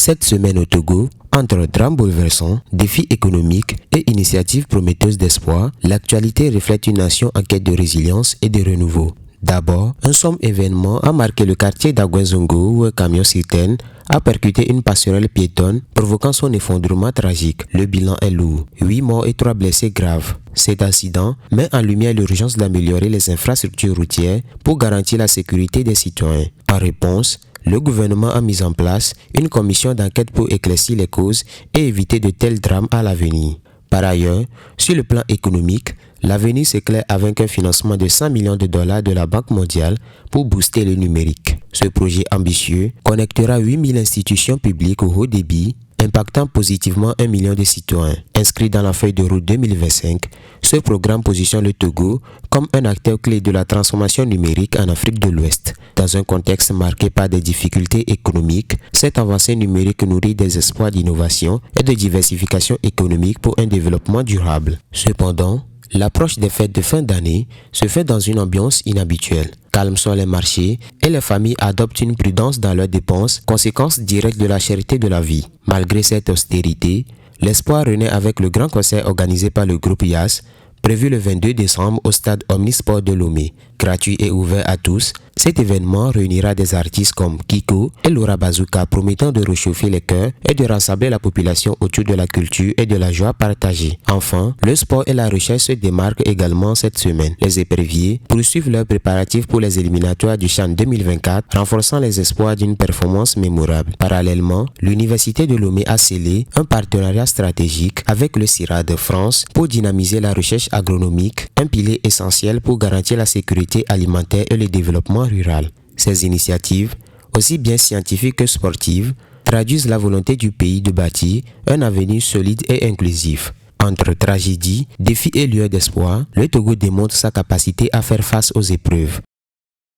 Cette semaine au Togo, entre drames bouleversants, défis économiques et initiatives prometteuses d'espoir, l'actualité reflète une nation en quête de résilience et de renouveau. D'abord, un sombre événement a marqué le quartier d'Agwenzongo où un camion citerne a percuté une passerelle piétonne, provoquant son effondrement tragique. Le bilan est lourd, 8 morts et 3 blessés graves. Cet incident met en lumière l'urgence d'améliorer les infrastructures routières pour garantir la sécurité des citoyens. En réponse, le gouvernement a mis en place une commission d'enquête pour éclaircir les causes et éviter de tels drames à l'avenir. Par ailleurs, sur le plan économique, l'avenir s'éclaire avec un financement de 100 millions de dollars de la Banque mondiale pour booster le numérique. Ce projet ambitieux connectera 8000 institutions publiques au haut débit, impactant positivement 1 million de citoyens. Inscrit dans la feuille de route 2025, ce programme positionne le Togo comme un acteur clé de la transformation numérique en Afrique de l'Ouest. Dans un contexte marqué par des difficultés économiques, cette avancée numérique nourrit des espoirs d'innovation et de diversification économique pour un développement durable. Cependant, l'approche des fêtes de fin d'année se fait dans une ambiance inhabituelle. Calmes sont les marchés et les familles adoptent une prudence dans leurs dépenses, conséquence directe de la cherté de la vie. Malgré cette austérité, l'espoir renaît avec le grand concert organisé par le groupe YAS, prévu le 22 décembre au stade Omnisport de Lomé. Gratuit et ouvert à tous, cet événement réunira des artistes comme Kiko et Laura Bazooka, promettant de réchauffer les cœurs et de rassembler la population autour de la culture et de la joie partagée. Enfin, le sport et la recherche se démarquent également cette semaine. Les éperviers poursuivent leurs préparatifs pour les éliminatoires du CHAN 2024, renforçant les espoirs d'une performance mémorable. Parallèlement, l'Université de Lomé a scellé un partenariat stratégique avec le CIRA de France pour dynamiser la recherche agronomique, un pilier essentiel pour garantir la sécurité alimentaire et le développement rural. Ces initiatives, aussi bien scientifiques que sportives, traduisent la volonté du pays de bâtir un avenir solide et inclusif. Entre tragédie, défis et lueurs d'espoir, le Togo démontre sa capacité à faire face aux épreuves.